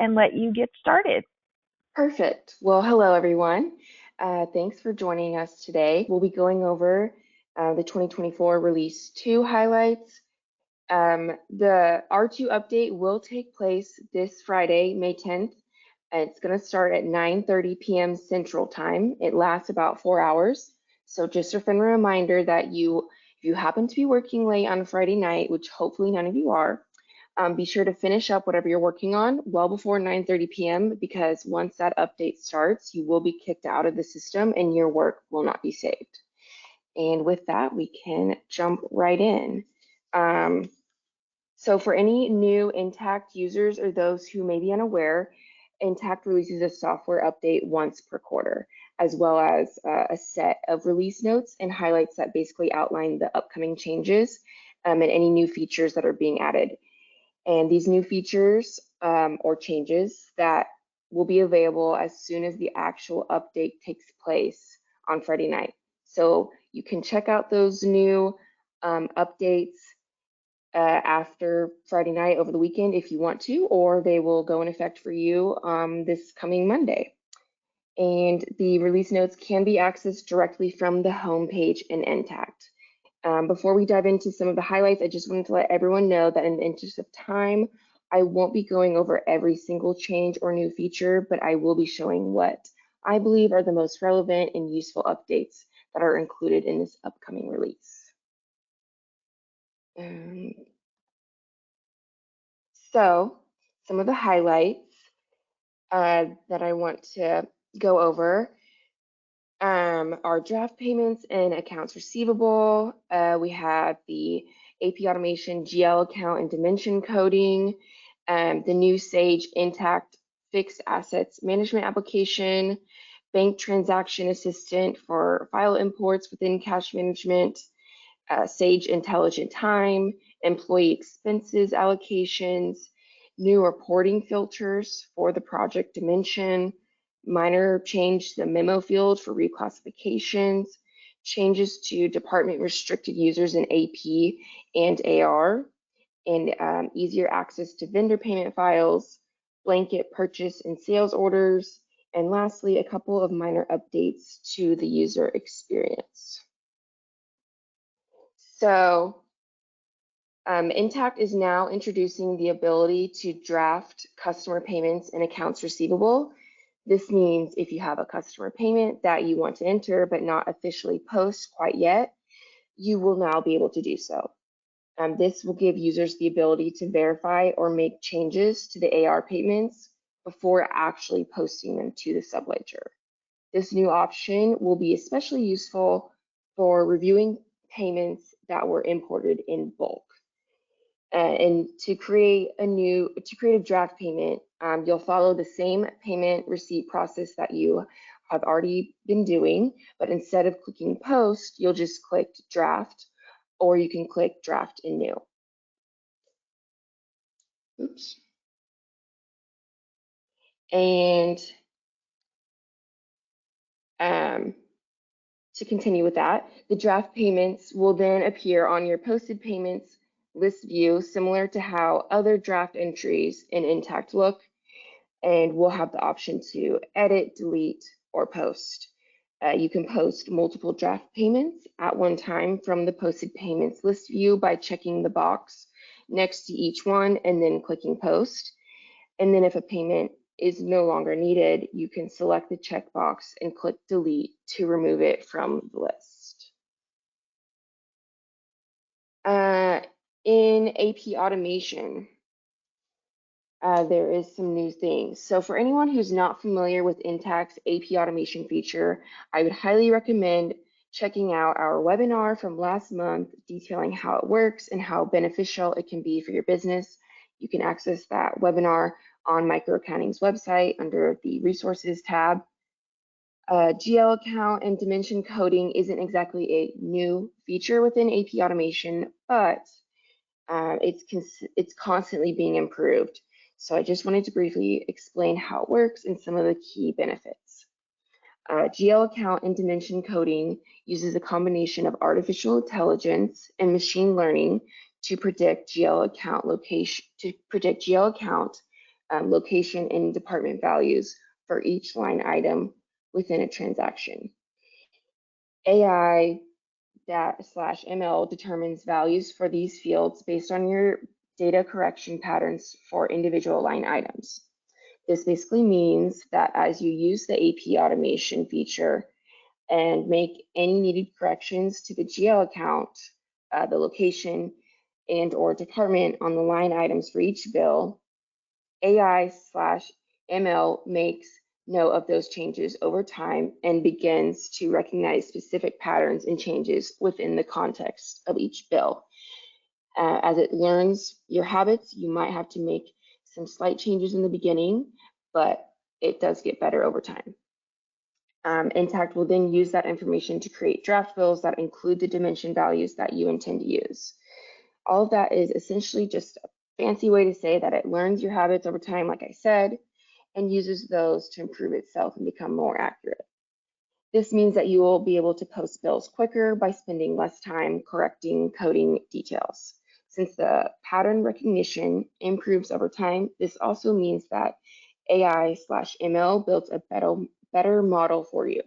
and let you get started. Perfect. Well, hello everyone. Thanks for joining us today. We'll be going over the 2024 Release 2 highlights. The R2 update will take place this Friday, May 10th. It's going to start at 9:30 p.m. Central Time. It lasts about 4 hours. So just a friendly reminder that if you happen to be working late on a Friday night, which hopefully none of you are, be sure to finish up whatever you're working on well before 9:30 p.m. because once that update starts, you will be kicked out of the system and your work will not be saved. And with that, we can jump right in. So for any new Intacct users or those who may be unaware, Intacct releases a software update once per quarter, as well as a set of release notes and highlights that basically outline the upcoming changes and any new features that are being added. And these new features or changes that will be available as soon as the actual update takes place on Friday night. So you can check out those new updates after Friday night over the weekend if you want to, or they will go in effect for you this coming Monday. And the release notes can be accessed directly from the homepage in Intacct. Before we dive into some of the highlights, I just wanted to let everyone know that in the interest of time, I won't be going over every single change or new feature, but I will be showing what I believe are the most relevant and useful updates that are included in this upcoming release. So some of the highlights that I want to go over our draft payments and accounts receivable. We have the AP automation, GL account and dimension coding, the new Sage Intacct fixed assets management application, bank transaction assistant for file imports within cash management, Sage intelligent time, employee expenses allocations, new reporting filters for the project dimension, minor change to the memo field for reclassifications, changes to department restricted users in AP and AR, and easier access to vendor payment files, blanket purchase and sales orders, and lastly, a couple of minor updates to the user experience. So Intacct is now introducing the ability to draft customer payments and accounts receivable. This means if you have a customer payment that you want to enter but not officially post quite yet, you will now be able to do so. This will give users the ability to verify or make changes to the AR payments before actually posting them to the subledger. This new option will be especially useful for reviewing payments that were imported in bulk. And to create a draft payment, you'll follow the same payment receipt process that you have already been doing, but instead of clicking post, you'll just click draft, or you can click draft and new. Oops. And to continue with that, the draft payments will then appear on your posted payments list view, similar to how other draft entries in Intacct look, and we'll have the option to edit, delete, or post. You can post multiple draft payments at one time from the posted payments list view by checking the box next to each one and then clicking post. And then if a payment is no longer needed, you can select the checkbox and click delete to remove it from the list. In AP automation, there is some new things. So for anyone who's not familiar with Intacct's AP automation feature, I would highly recommend checking out our webinar from last month detailing how it works and how beneficial it can be for your business. You can access that webinar on Microaccounting's website under the resources tab. GL account and dimension coding isn't exactly a new feature within AP automation, but it's constantly being improved. So I just wanted to briefly explain how it works and some of the key benefits. GL account and dimension coding uses a combination of artificial intelligence and machine learning to predict GL account location and department values for each line item within a transaction. AI/ML determines values for these fields based on your data correction patterns for individual line items. This basically means that as you use the AP automation feature and make any needed corrections to the GL account, the location, and/or department on the line items for each bill, AI/ML makes note of those changes over time and begins to recognize specific patterns and changes within the context of each bill. As it learns your habits, you might have to make some slight changes in the beginning, but it does get better over time. Intacct will then use that information to create draft bills that include the dimension values that you intend to use. All of that is essentially just a fancy way to say that it learns your habits over time, like I said, and uses those to improve itself and become more accurate. This means that you will be able to post bills quicker by spending less time correcting coding details. Since the pattern recognition improves over time, this also means that AI/ML builds a better model for you.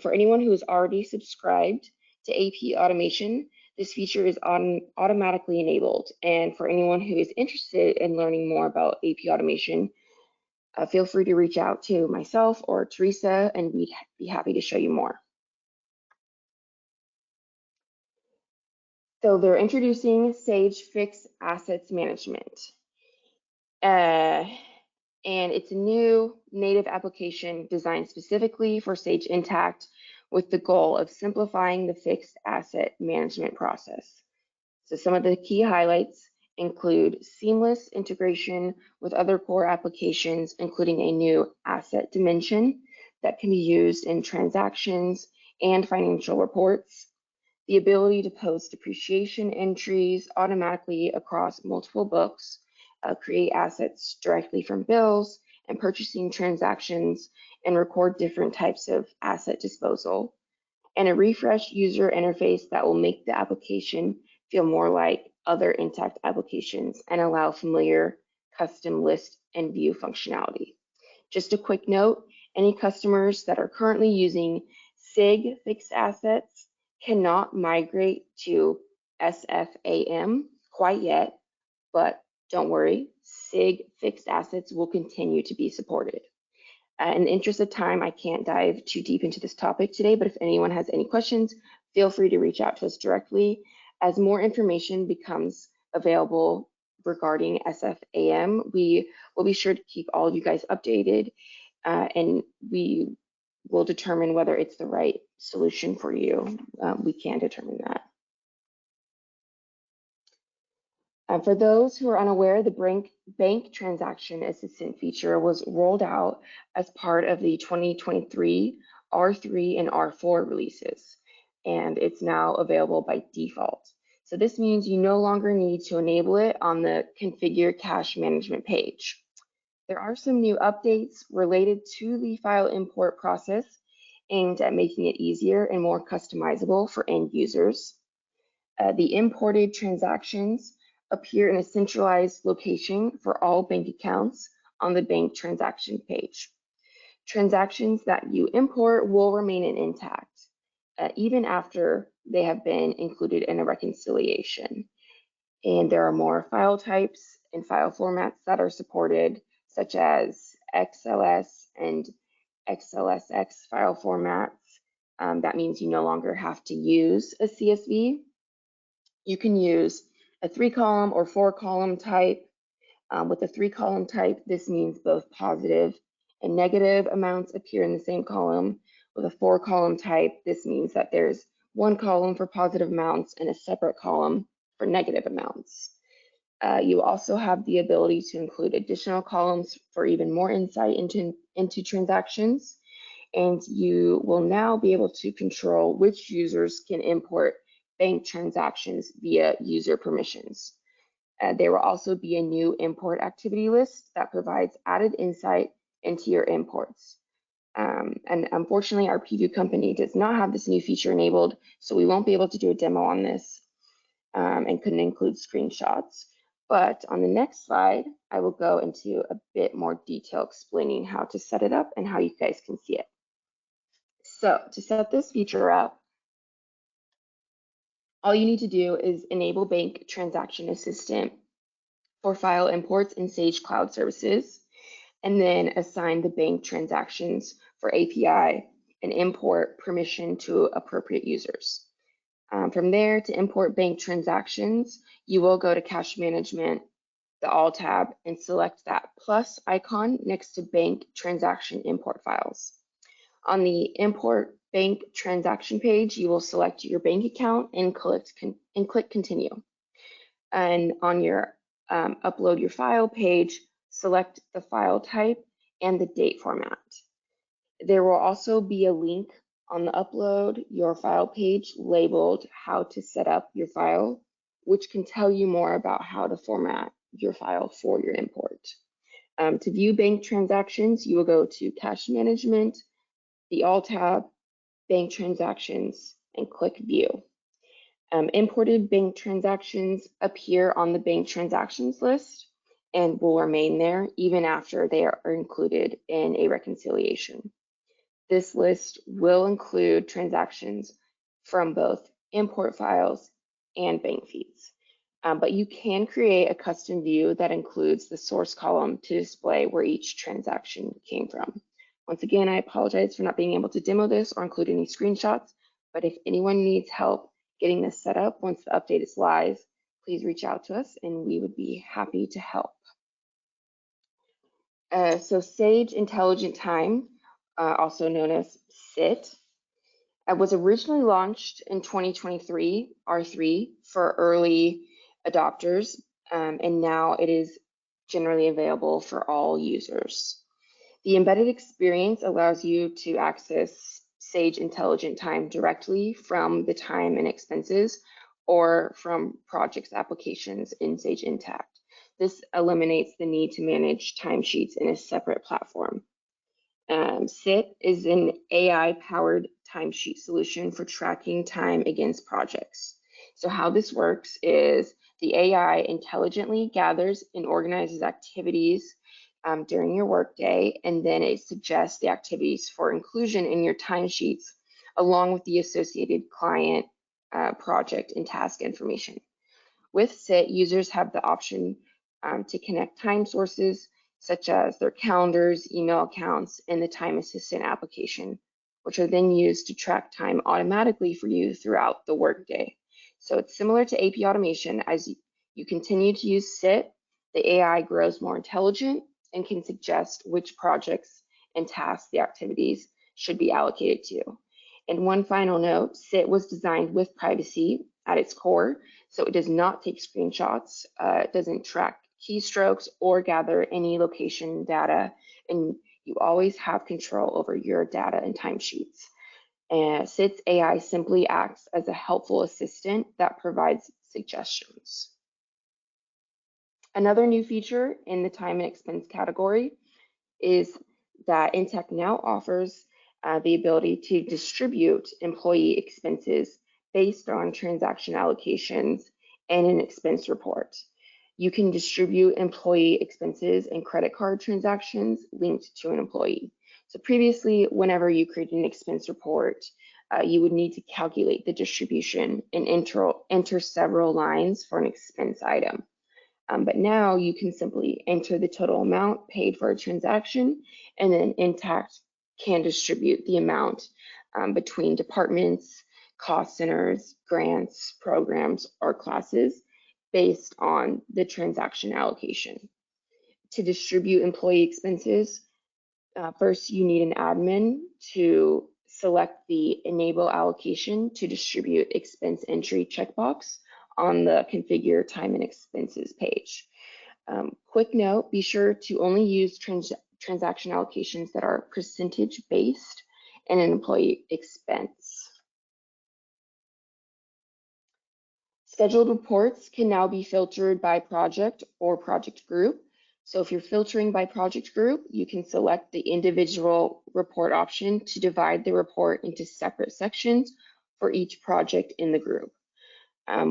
For anyone who is already subscribed to AP automation, this feature is automatically enabled. And for anyone who is interested in learning more about AP automation, feel free to reach out to myself or Teresa, and we'd be happy to show you more. So they're introducing Sage Fixed Assets Management. And it's a new native application designed specifically for Sage Intacct with the goal of simplifying the fixed asset management process. So some of the key highlights include seamless integration with other core applications, including a new asset dimension that can be used in transactions and financial reports, the ability to post depreciation entries automatically across multiple books, create assets directly from bills and purchasing transactions, and record different types of asset disposal, and a refreshed user interface that will make the application feel more like other Intacct applications and allow familiar custom list and view functionality. Just a quick note, any customers that are currently using SIG fixed assets cannot migrate to SFAM quite yet, but don't worry, SIG fixed assets will continue to be supported. In the interest of time, I can't dive too deep into this topic today, but if anyone has any questions, feel free to reach out to us directly. As more information becomes available regarding SFAM, we will be sure to keep all of you guys updated, and we will determine whether it's the right solution for you. We can determine that. For those who are unaware, the Bank Transaction Assistant feature was rolled out as part of the 2023 R3 and R4 releases, and it's now available by default. So this means you no longer need to enable it on the Configure Cash Management page. There are some new updates related to the file import process aimed at making it easier and more customizable for end users. The imported transactions appear in a centralized location for all bank accounts on the bank transaction page. Transactions that you import will remain intact, even after they have been included in a reconciliation. And there are more file types and file formats that are supported, such as XLS and XLSX file formats. That means you no longer have to use a CSV. You can use a 3-column or 4-column type. With a 3-column type, this means both positive and negative amounts appear in the same column. With a 4-column type, this means that there's one column for positive amounts and a separate column for negative amounts. You also have the ability to include additional columns for even more insight into transactions. And you will now be able to control which users can import bank transactions via user permissions. There will also be a new import activity list that provides added insight into your imports. And unfortunately, our preview company does not have this new feature enabled, so we won't be able to do a demo on this and couldn't include screenshots. But on the next slide, I will go into a bit more detail explaining how to set it up and how you guys can see it. So to set this feature up, all you need to do is enable Bank Transaction Assistant for file imports in Sage Cloud Services, and then assign the bank transactions for API and import permission to appropriate users. From there, to import bank transactions, you will go to Cash Management, the All tab, and select that plus icon next to Bank Transaction Import Files. On the Import Bank Transaction page, you will select your bank account and click Continue. And on your Upload Your File page, select the file type and the date format. There will also be a link on the Upload Your File page labeled How to Set Up Your File, which can tell you more about how to format your file for your import. To view bank transactions, you will go to Cash Management, the All tab, Bank Transactions, and click View. Imported bank transactions appear on the bank transactions list and will remain there even after they are included in a reconciliation. This list will include transactions from both import files and bank feeds. But you can create a custom view that includes the source column to display where each transaction came from. Once again, I apologize for not being able to demo this or include any screenshots, but if anyone needs help getting this set up once the update is live, please reach out to us and we would be happy to help. So Sage Intelligent Time, also known as SIT, was originally launched in 2023, R3, for early adopters, and now it is generally available for all users. The embedded experience allows you to access Sage Intelligent Time directly from the time and expenses or from projects applications in Sage Intacct. This eliminates the need to manage timesheets in a separate platform. SIT is an AI-powered timesheet solution for tracking time against projects. So how this works is the AI intelligently gathers and organizes activities during your workday, and then it suggests the activities for inclusion in your timesheets along with the associated client, project, and task information. With SIT, users have the option to connect time sources such as their calendars, email accounts, and the Time Assistant application, which are then used to track time automatically for you throughout the workday. So it's similar to AP automation. As you continue to use SIT, the AI grows more intelligent and can suggest which projects and tasks the activities should be allocated to. And one final note, SIT was designed with privacy at its core, so it does not take screenshots, it doesn't track keystrokes or gather any location data, and you always have control over your data and timesheets. And SIT's AI simply acts as a helpful assistant that provides suggestions. Another new feature in the time and expense category is that Intacct now offers the ability to distribute employee expenses based on transaction allocations and an expense report. You can distribute employee expenses and credit card transactions linked to an employee. So previously, whenever you created an expense report, you would need to calculate the distribution and enter several lines for an expense item. But now you can simply enter the total amount paid for a transaction, and then Intacct can distribute the amount between departments, cost centers, grants, programs, or classes based on the transaction allocation. To distribute employee expenses, first you need an admin to select the Enable Allocation to Distribute Expense Entry checkbox on the Configure Time and Expenses page. Quick note, be sure to only use transaction allocations that are percentage-based and an employee expense. Scheduled reports can now be filtered by project or project group. So if you're filtering by project group, you can select the individual report option to divide the report into separate sections for each project in the group.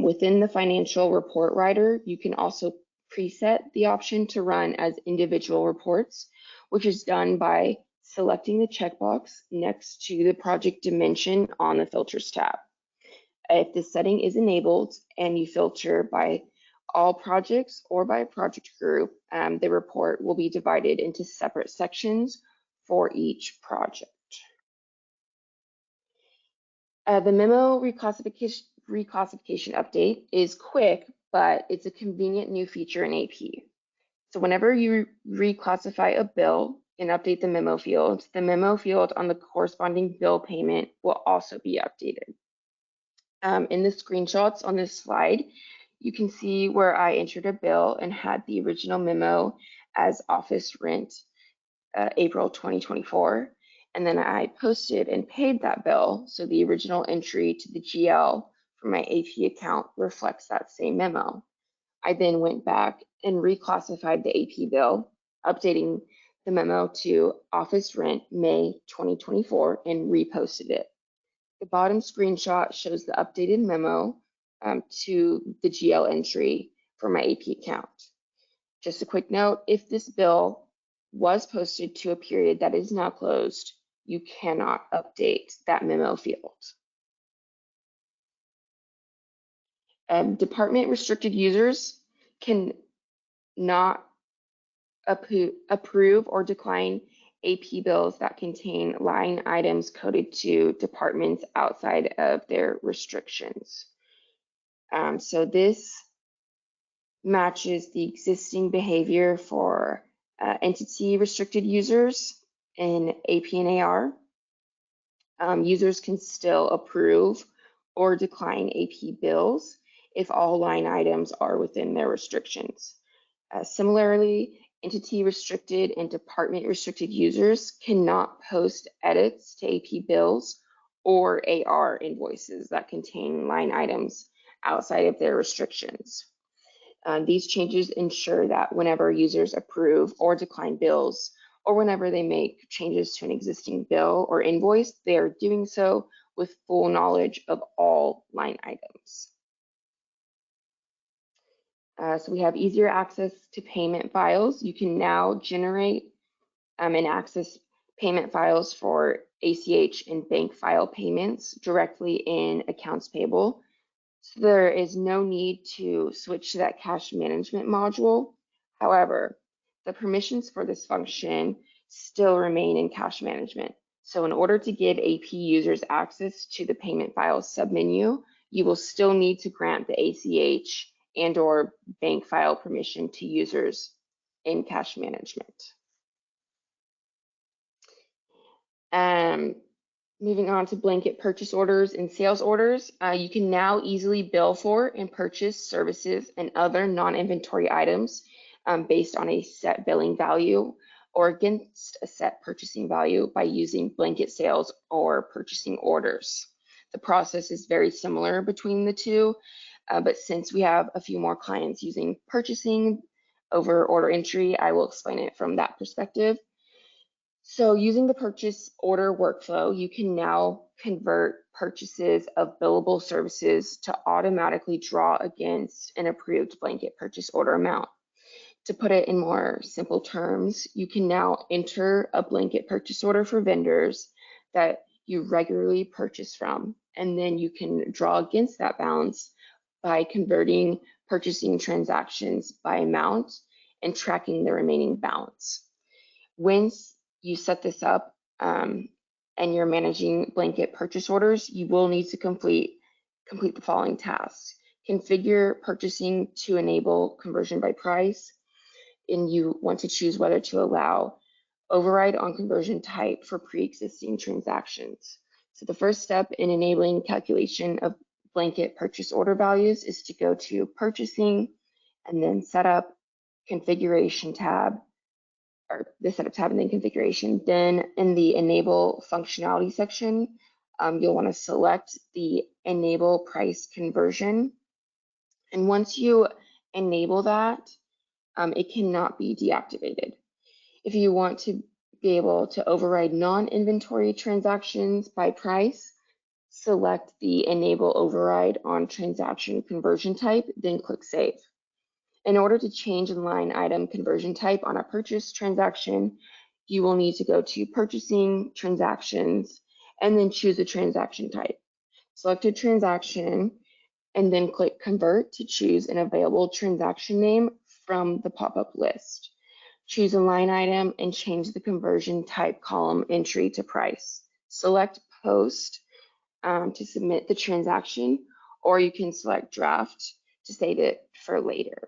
Within the financial report writer, you can also preset the option to run as individual reports, which is done by selecting the checkbox next to the project dimension on the Filters tab. If this setting is enabled and you filter by all projects or by project group, the report will be divided into separate sections for each project. The Memo reclassification update is quick, but it's a convenient new feature in AP. So whenever you reclassify a bill and update the Memo field on the corresponding bill payment will also be updated. In the screenshots on this slide, you can see where I entered a bill and had the original memo as office rent April 2024. And then I posted and paid that bill. So the original entry to the GL for my AP account reflects that same memo. I then went back and reclassified the AP bill, updating the memo to office rent May 2024 and reposted it. The bottom screenshot shows the updated memo to the GL entry for my AP account. Just a quick note, if this bill was posted to a period that is now closed, you cannot update that memo field. Department restricted users can not approve or decline AP bills that contain line items coded to departments outside of their restrictions. So this matches the existing behavior for entity restricted users in AP and AR. Users can still approve or decline AP bills if all line items are within their restrictions. Similarly, entity restricted and department restricted users cannot post edits to AP bills or AR invoices that contain line items outside of their restrictions. These changes ensure that whenever users approve or decline bills, or whenever they make changes to an existing bill or invoice, they are doing so with full knowledge of all line items. So we have easier access to payment files. You can now generate and access payment files for ACH and bank file payments directly in Accounts Payable. So there is no need to switch to that cash management module. However, the permissions for this function still remain in cash management. So in order to give AP users access to the payment files submenu, you will still need to grant the ACH and/or bank file permission to users in cash management. Moving on to blanket purchase orders and sales orders, you can now easily bill for and purchase services and other non-inventory items based on a set billing value or against a set purchasing value by using blanket sales or purchasing orders. The process is very similar between the two, but since we have a few more clients using purchasing over order entry, I will explain it from that perspective. So using the purchase order workflow, you can now convert purchases of billable services to automatically draw against an approved blanket purchase order amount. To put it in more simple terms, you can now enter a blanket purchase order for vendors that you regularly purchase from, and then you can draw against that balance by converting purchasing transactions by amount and tracking the remaining balance. Once you set this up and you're managing blanket purchase orders, you will need to complete the following tasks. Configure purchasing to enable conversion by price, and you want to choose whether to allow override on conversion type for pre-existing transactions. So the first step in enabling calculation of blanket purchase order values is to go to purchasing and then setup, configuration tab, or the setup tab and then configuration. Then in the enable functionality section, you'll want to select the enable price conversion. And once you enable that, it cannot be deactivated. If you want to be able to override non-inventory transactions by price, select the enable override on transaction conversion type, then click save. In order to change a line item conversion type on a purchase transaction, you will need to go to Purchasing, Transactions, and then choose a transaction type. Select a transaction and then click Convert to choose an available transaction name from the pop-up list. Choose a line item and change the conversion type column entry to price. Select Post to submit the transaction, or you can select Draft to save it for later.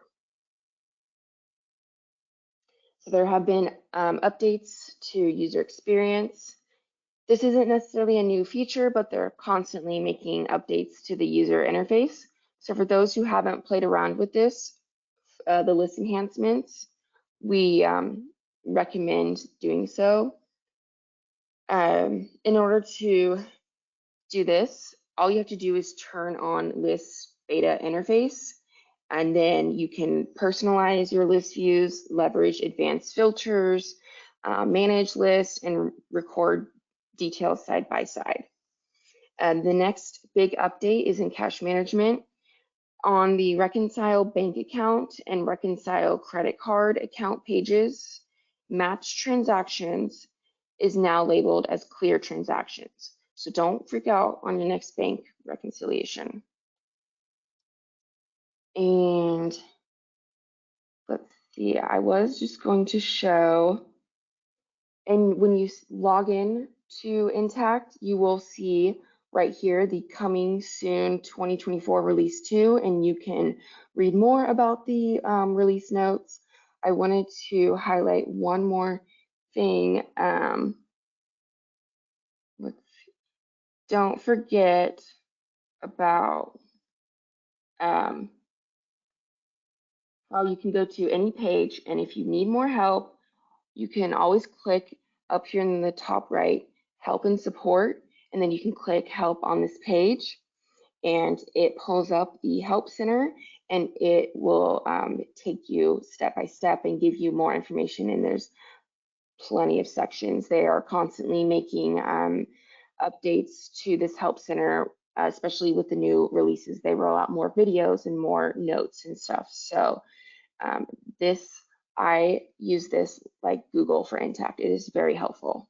So there have been updates to user experience. This isn't necessarily a new feature, but they're constantly making updates to the user interface. So for those who haven't played around with this, the list enhancements, we recommend doing so. In order to do this, all you have to do is turn on list beta interface, and then you can personalize your list views, leverage advanced filters, manage lists, and record details side by side. The next big update is in cash management. On the Reconcile bank account and Reconcile credit card account pages, match transactions is now labeled as clear transactions. So don't freak out on your next bank reconciliation. And let's see, I was just going to show, and when you log in to Intacct, you will see right here the coming soon 2024 release 2, and you can read more about the release notes. I wanted to highlight one more thing. Don't forget about how you can go to any page, and if you need more help, you can always click up here in the top right, Help and Support, and then you can click Help on this page, and it pulls up the Help Center, and it will take you step by step and give you more information, and there's plenty of sections. They are constantly making updates to this Help Center, especially with the new releases. They roll out more videos and more notes and stuff. So I use this like Google for Intacct. It is very helpful.